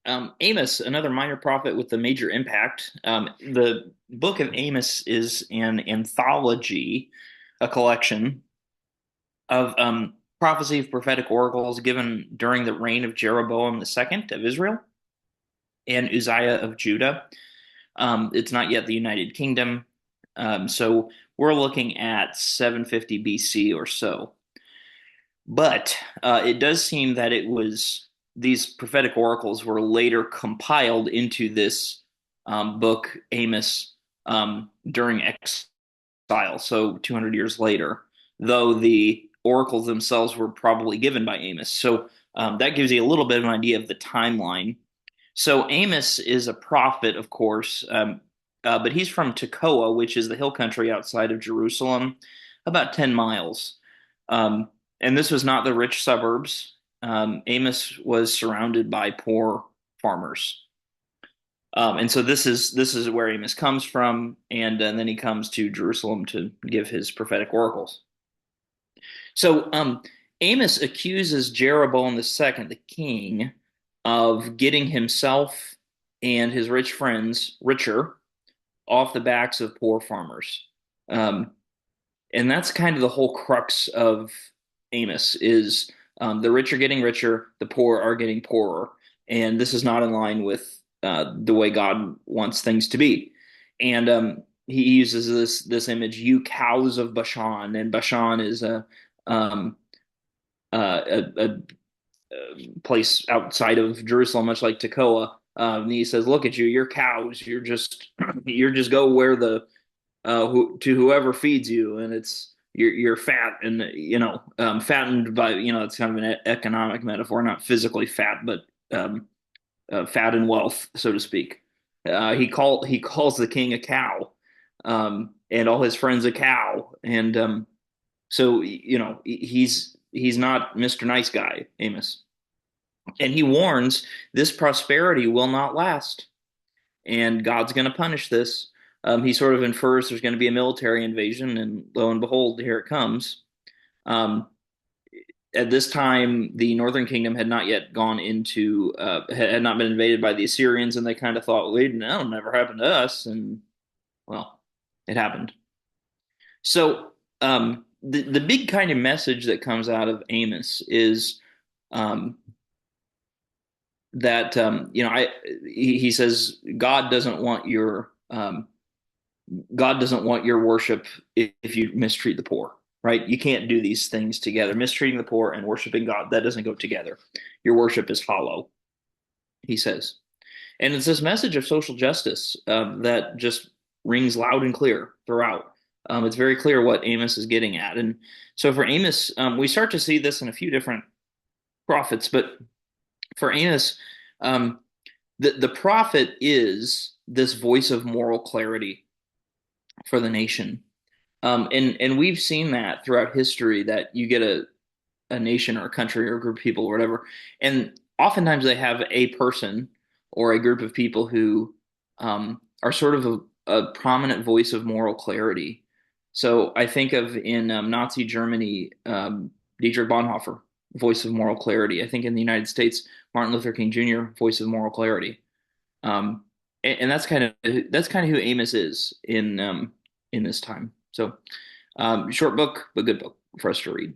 Amos, another minor prophet with a major impact. The book of Amos is an anthology, a collection of prophecy of prophetic oracles given during the reign of Jeroboam the second of Israel and Uzziah of Judah. It's not yet the United Kingdom, so we're looking at 750 BC or so. But it does seem that it was these prophetic oracles were later compiled into this book, Amos, during exile, so 200 years later, though the oracles themselves were probably given by Amos. So that gives you a little bit of an idea of the timeline. So Amos is a prophet, of course, but he's from Tekoa, which is the hill country outside of Jerusalem, about 10 miles. Um, and this was not the rich suburbs. Amos was surrounded by poor farmers. And so this is where Amos comes from, and then he comes to Jerusalem to give his prophetic oracles. So Amos accuses Jeroboam the second, the king, of getting himself and his rich friends richer off the backs of poor farmers. Um, and that's kind of the whole crux of Amos is the rich are getting richer, the poor are getting poorer, and this is not in line with the way God wants things to be. And he uses this image, you cows of Bashan, and Bashan is um, a place outside of Jerusalem, much like Tekoa. And he says, "Look at you, you're cows. You're just you're just go where the to whoever feeds you, and you're fat and fattened by it's kind of an economic metaphor, not physically fat, but fat in wealth, so to speak. He calls the king a cow, and all his friends a cow, and so he's not Mr. Nice Guy, Amos, and he warns this prosperity will not last, and God's going to punish this. He sort of infers there's going to be a military invasion, and lo and behold, here it comes. Um, at this time, the Northern Kingdom had not yet gone into, had not been invaded by the Assyrians, and they kind of thought, wait, no, it'll never happen to us. And well, it happened. So the big kind of message that comes out of Amos is um, that he says God doesn't want your worship if you mistreat the poor, right? You can't do these things together. Mistreating the poor and worshiping God, that doesn't go together. Your worship is hollow, he says. And it's this message of social justice that just rings loud and clear throughout. It's very clear what Amos is getting at. And so for Amos, we start to see this in a few different prophets, but for Amos, um, the prophet is this voice of moral clarity for the nation. And we've seen that throughout history that you get a nation or a country or a group of people or whatever, and oftentimes they have a person or a group of people who are sort of a prominent voice of moral clarity. So I think of in Nazi Germany, Dietrich Bonhoeffer, voice of moral clarity. I think in the United States, Martin Luther King Jr., voice of moral clarity. Um, and that's kind of who Amos is in this time. So short book, but good book for us to read.